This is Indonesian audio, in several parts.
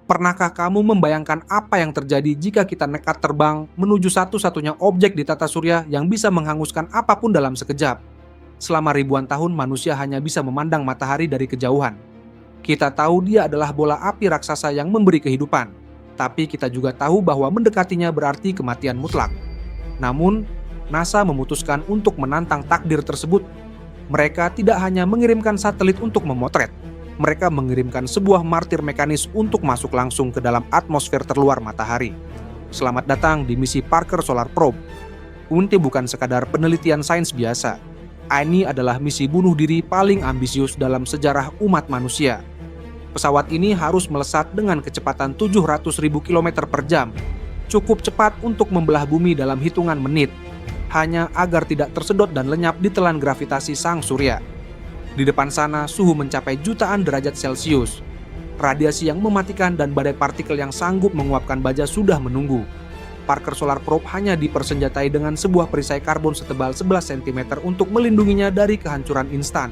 Pernahkah kamu membayangkan apa yang terjadi jika kita nekat terbang menuju satu-satunya objek di tata surya yang bisa menghanguskan apapun dalam sekejap? Selama ribuan tahun manusia hanya bisa memandang matahari dari kejauhan. Kita tahu dia adalah bola api raksasa yang memberi kehidupan, tapi kita juga tahu bahwa mendekatinya berarti kematian mutlak. Namun, NASA memutuskan untuk menantang takdir tersebut. Mereka tidak hanya mengirimkan satelit untuk memotret, mereka mengirimkan sebuah martir mekanis untuk masuk langsung ke dalam atmosfer terluar matahari. Selamat datang di misi Parker Solar Probe. Ini bukan sekadar penelitian sains biasa. Ini adalah misi bunuh diri paling ambisius dalam sejarah umat manusia. Pesawat ini harus melesat dengan kecepatan 700.000 km per jam. Cukup cepat untuk membelah bumi dalam hitungan menit, hanya agar tidak tersedot dan lenyap di telan gravitasi sang surya. Di depan sana suhu mencapai jutaan derajat Celcius. Radiasi yang mematikan dan badai partikel yang sanggup menguapkan baja sudah menunggu. Parker Solar Probe hanya dipersenjatai dengan sebuah perisai karbon setebal 11 cm untuk melindunginya dari kehancuran instan.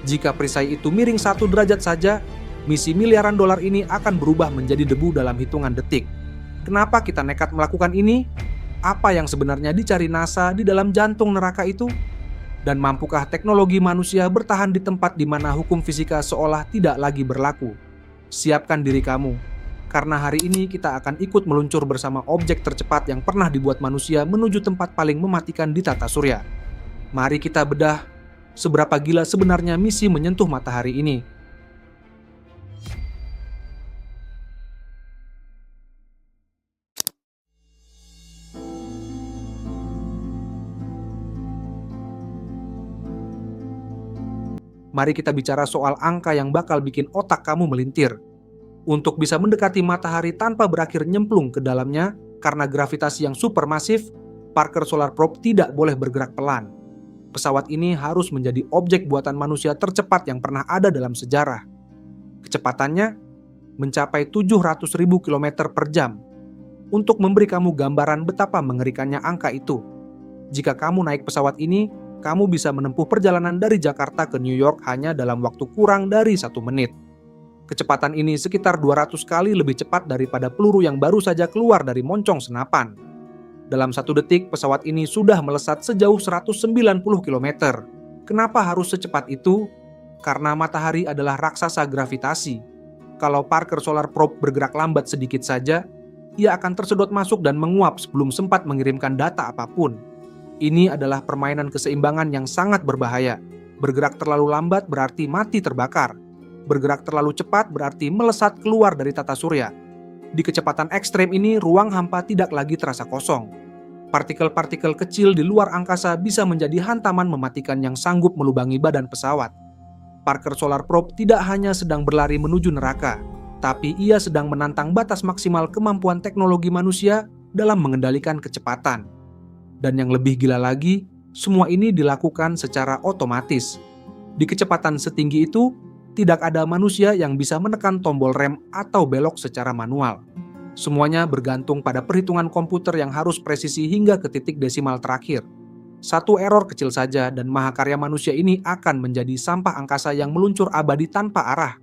Jika perisai itu miring 1 derajat saja, misi miliaran dolar ini akan berubah menjadi debu dalam hitungan detik. Kenapa kita nekat melakukan ini? Apa yang sebenarnya dicari NASA di dalam jantung neraka itu? Dan mampukah teknologi manusia bertahan di tempat di mana hukum fisika seolah tidak lagi berlaku? Siapkan diri kamu, karena hari ini kita akan ikut meluncur bersama objek tercepat yang pernah dibuat manusia menuju tempat paling mematikan di tata surya. Mari kita bedah seberapa gila sebenarnya misi menyentuh matahari ini. Mari kita bicara soal angka yang bakal bikin otak kamu melintir. Untuk bisa mendekati matahari tanpa berakhir nyemplung ke dalamnya karena gravitasi yang supermasif, Parker Solar Probe tidak boleh bergerak pelan. Pesawat ini harus menjadi objek buatan manusia tercepat yang pernah ada dalam sejarah. Kecepatannya mencapai 700.000 km per jam. Untuk memberi kamu gambaran betapa mengerikannya angka itu, jika kamu naik pesawat ini, kamu bisa menempuh perjalanan dari Jakarta ke New York hanya dalam waktu kurang dari 1 menit. Kecepatan ini sekitar 200 kali lebih cepat daripada peluru yang baru saja keluar dari moncong senapan. Dalam 1 detik, pesawat ini sudah melesat sejauh 190 km. Kenapa harus secepat itu? Karena matahari adalah raksasa gravitasi. Kalau Parker Solar Probe bergerak lambat sedikit saja, ia akan tersedot masuk dan menguap sebelum sempat mengirimkan data apapun. Ini adalah permainan keseimbangan yang sangat berbahaya. Bergerak terlalu lambat berarti mati terbakar. Bergerak terlalu cepat berarti melesat keluar dari tata surya. Di kecepatan ekstrem ini, ruang hampa tidak lagi terasa kosong. Partikel-partikel kecil di luar angkasa bisa menjadi hantaman mematikan yang sanggup melubangi badan pesawat. Parker Solar Probe tidak hanya sedang berlari menuju neraka, tapi ia sedang menantang batas maksimal kemampuan teknologi manusia dalam mengendalikan kecepatan. Dan yang lebih gila lagi, semua ini dilakukan secara otomatis. Di kecepatan setinggi itu, tidak ada manusia yang bisa menekan tombol rem atau belok secara manual. Semuanya bergantung pada perhitungan komputer yang harus presisi hingga ke titik desimal terakhir. 1 error kecil saja dan mahakarya manusia ini akan menjadi sampah angkasa yang meluncur abadi tanpa arah.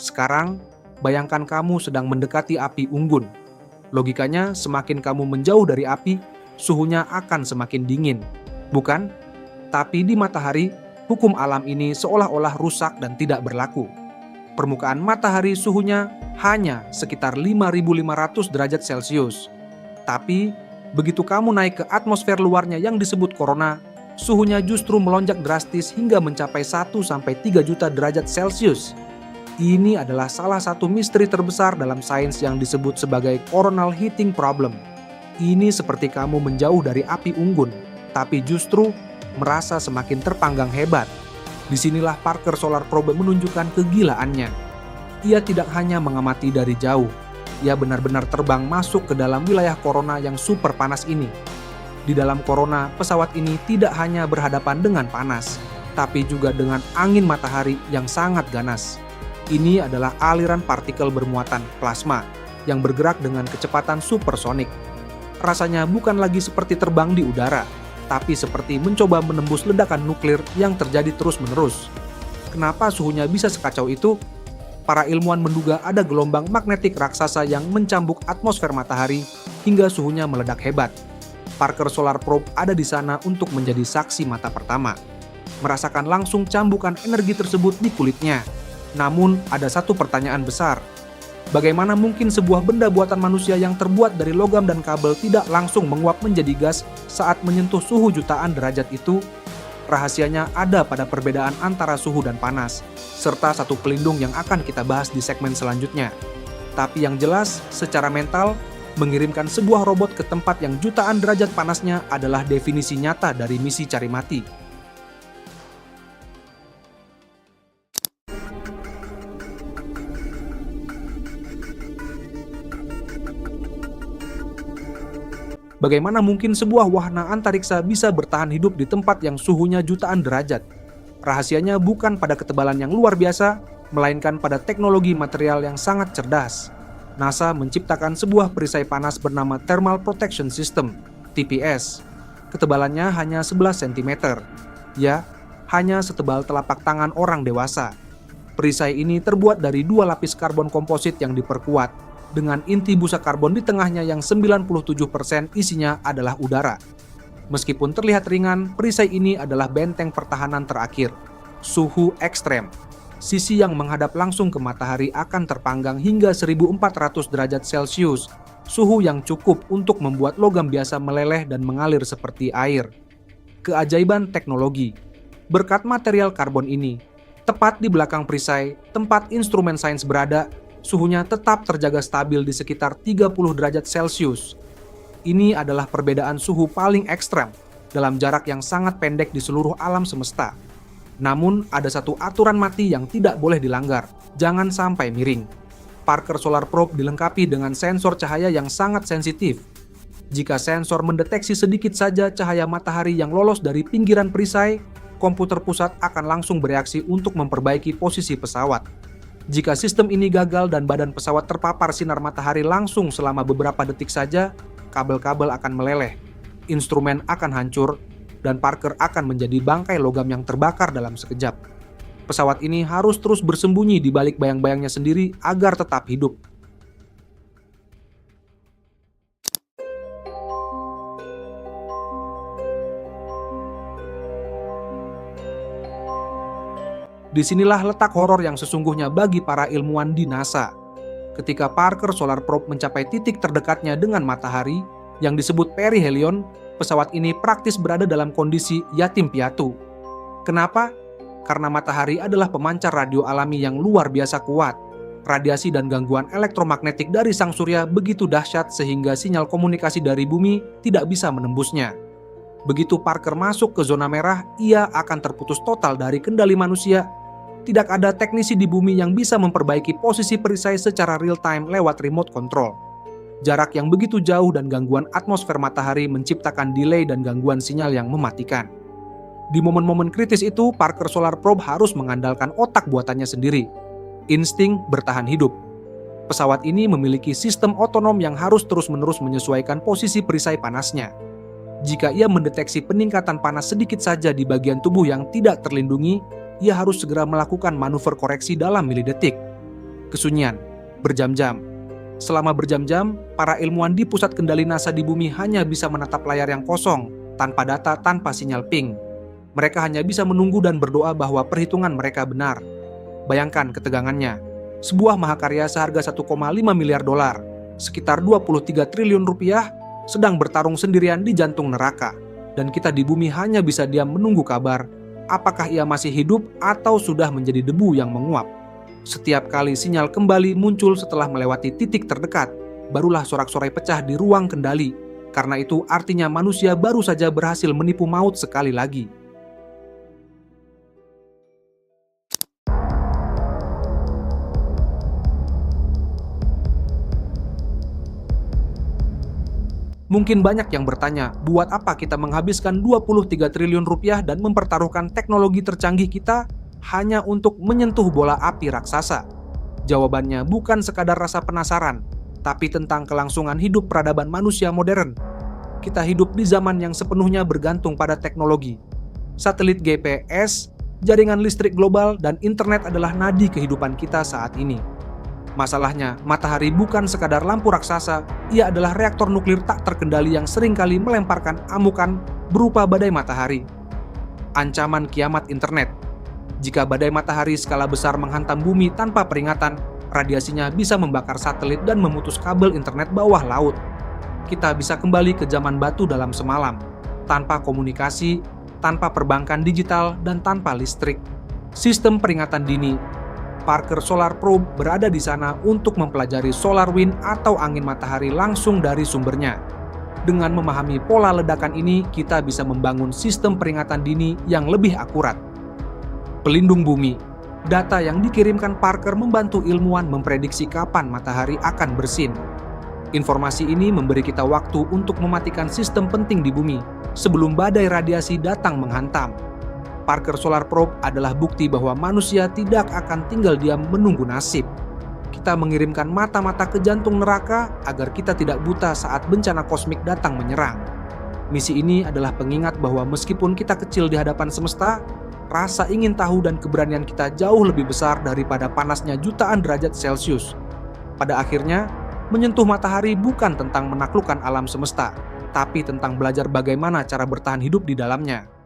Sekarang, bayangkan kamu sedang mendekati api unggun. Logikanya, semakin kamu menjauh dari api, suhunya akan semakin dingin. Bukan? Tapi di matahari, hukum alam ini seolah-olah rusak dan tidak berlaku. Permukaan matahari suhunya hanya sekitar 5.500 derajat Celcius. Tapi, begitu kamu naik ke atmosfer luarnya yang disebut corona, suhunya justru melonjak drastis hingga mencapai 1-3 juta derajat Celcius. Ini adalah salah satu misteri terbesar dalam sains yang disebut sebagai coronal heating problem. Ini seperti kamu menjauh dari api unggun, tapi justru merasa semakin terpanggang hebat. Disinilah Parker Solar Probe menunjukkan kegilaannya. Ia tidak hanya mengamati dari jauh, ia benar-benar terbang masuk ke dalam wilayah corona yang super panas ini. Di dalam corona, pesawat ini tidak hanya berhadapan dengan panas, tapi juga dengan angin matahari yang sangat ganas. Ini adalah aliran partikel bermuatan plasma yang bergerak dengan kecepatan supersonik. rasanya bukan lagi seperti terbang di udara, tapi seperti mencoba menembus ledakan nuklir yang terjadi terus-menerus. Kenapa suhunya bisa sekacau itu? Para ilmuwan menduga ada gelombang magnetik raksasa yang mencambuk atmosfer matahari hingga suhunya meledak hebat. Parker Solar Probe ada di sana untuk menjadi saksi mata pertama, merasakan langsung cambukan energi tersebut di kulitnya. Namun, ada satu pertanyaan besar. Bagaimana mungkin sebuah benda buatan manusia yang terbuat dari logam dan kabel tidak langsung menguap menjadi gas saat menyentuh suhu jutaan derajat itu? Rahasianya ada pada perbedaan antara suhu dan panas, serta satu pelindung yang akan kita bahas di segmen selanjutnya. Tapi yang jelas, secara mental, mengirimkan sebuah robot ke tempat yang jutaan derajat panasnya adalah definisi nyata dari misi cari mati. Bagaimana mungkin sebuah wahana antariksa bisa bertahan hidup di tempat yang suhunya jutaan derajat? Rahasianya bukan pada ketebalan yang luar biasa, melainkan pada teknologi material yang sangat cerdas. NASA menciptakan sebuah perisai panas bernama Thermal Protection System, TPS. Ketebalannya hanya 11 cm. Ya, hanya setebal telapak tangan orang dewasa. Perisai ini terbuat dari 2 lapis karbon komposit yang diperkuat, dengan inti busa karbon di tengahnya yang 97% isinya adalah udara. Meskipun terlihat ringan, perisai ini adalah benteng pertahanan terakhir. Suhu ekstrem. Sisi yang menghadap langsung ke matahari akan terpanggang hingga 1400 derajat Celcius, suhu yang cukup untuk membuat logam biasa meleleh dan mengalir seperti air. Keajaiban teknologi. Berkat material karbon ini, tepat di belakang perisai, tempat instrumen sains berada, suhunya tetap terjaga stabil di sekitar 30 derajat Celcius. Ini adalah perbedaan suhu paling ekstrem dalam jarak yang sangat pendek di seluruh alam semesta. Namun, ada satu aturan mati yang tidak boleh dilanggar, jangan sampai miring. Parker Solar Probe dilengkapi dengan sensor cahaya yang sangat sensitif. Jika sensor mendeteksi sedikit saja cahaya matahari yang lolos dari pinggiran perisai, komputer pusat akan langsung bereaksi untuk memperbaiki posisi pesawat. Jika sistem ini gagal dan badan pesawat terpapar sinar matahari langsung selama beberapa detik saja, kabel-kabel akan meleleh, instrumen akan hancur, dan Parker akan menjadi bangkai logam yang terbakar dalam sekejap. Pesawat ini harus terus bersembunyi di balik bayang-bayangnya sendiri agar tetap hidup. Disinilah letak horor yang sesungguhnya bagi para ilmuwan di NASA. Ketika Parker Solar Probe mencapai titik terdekatnya dengan matahari, yang disebut perihelion, pesawat ini praktis berada dalam kondisi yatim piatu. Kenapa? Karena matahari adalah pemancar radio alami yang luar biasa kuat. Radiasi dan gangguan elektromagnetik dari sang surya begitu dahsyat sehingga sinyal komunikasi dari bumi tidak bisa menembusnya. Begitu Parker masuk ke zona merah, ia akan terputus total dari kendali manusia. Tidak ada teknisi di bumi yang bisa memperbaiki posisi perisai secara real-time lewat remote control. Jarak yang begitu jauh dan gangguan atmosfer matahari menciptakan delay dan gangguan sinyal yang mematikan. Di momen-momen kritis itu, Parker Solar Probe harus mengandalkan otak buatannya sendiri. Insting bertahan hidup. Pesawat ini memiliki sistem otonom yang harus terus-menerus menyesuaikan posisi perisai panasnya. Jika ia mendeteksi peningkatan panas sedikit saja di bagian tubuh yang tidak terlindungi, ia harus segera melakukan manuver koreksi dalam milidetik. Kesunyian, berjam-jam. Selama berjam-jam, para ilmuwan di pusat kendali NASA di bumi hanya bisa menatap layar yang kosong, tanpa data, tanpa sinyal ping. Mereka hanya bisa menunggu dan berdoa bahwa perhitungan mereka benar. Bayangkan ketegangannya. Sebuah mahakarya seharga 1,5 miliar dolar, sekitar 23 triliun rupiah, sedang bertarung sendirian di jantung neraka. Dan kita di bumi hanya bisa diam menunggu kabar, apakah ia masih hidup atau sudah menjadi debu yang menguap. Setiap kali sinyal kembali muncul setelah melewati titik terdekat, barulah sorak-sorai pecah di ruang kendali. Karena itu artinya manusia baru saja berhasil menipu maut sekali lagi. Mungkin banyak yang bertanya, buat apa kita menghabiskan 23 triliun rupiah dan mempertaruhkan teknologi tercanggih kita hanya untuk menyentuh bola api raksasa? Jawabannya bukan sekadar rasa penasaran, tapi tentang kelangsungan hidup peradaban manusia modern. kita hidup di zaman yang sepenuhnya bergantung pada teknologi. Satelit GPS, jaringan listrik global, dan internet adalah nadi kehidupan kita saat ini. Masalahnya, matahari bukan sekadar lampu raksasa, ia adalah reaktor nuklir tak terkendali yang seringkali melemparkan amukan berupa badai matahari. Ancaman kiamat internet. Jika badai matahari skala besar menghantam bumi tanpa peringatan, radiasinya bisa membakar satelit dan memutus kabel internet bawah laut. Kita bisa kembali ke zaman batu dalam semalam, tanpa komunikasi, tanpa perbankan digital, dan tanpa listrik. Sistem peringatan dini. Parker Solar Probe berada di sana untuk mempelajari solar wind atau angin matahari langsung dari sumbernya. Dengan memahami pola ledakan ini, kita bisa membangun sistem peringatan dini yang lebih akurat. Pelindung bumi. Data yang dikirimkan Parker membantu ilmuwan memprediksi kapan matahari akan bersin. Informasi ini memberi kita waktu untuk mematikan sistem penting di bumi sebelum badai radiasi datang menghantam. Parker Solar Probe adalah bukti bahwa manusia tidak akan tinggal diam menunggu nasib. Kita mengirimkan mata-mata ke jantung neraka agar kita tidak buta saat bencana kosmik datang menyerang. Misi ini adalah pengingat bahwa meskipun kita kecil di hadapan semesta, rasa ingin tahu dan keberanian kita jauh lebih besar daripada panasnya jutaan derajat Celcius. Pada akhirnya, menyentuh matahari bukan tentang menaklukkan alam semesta, tapi tentang belajar bagaimana cara bertahan hidup di dalamnya.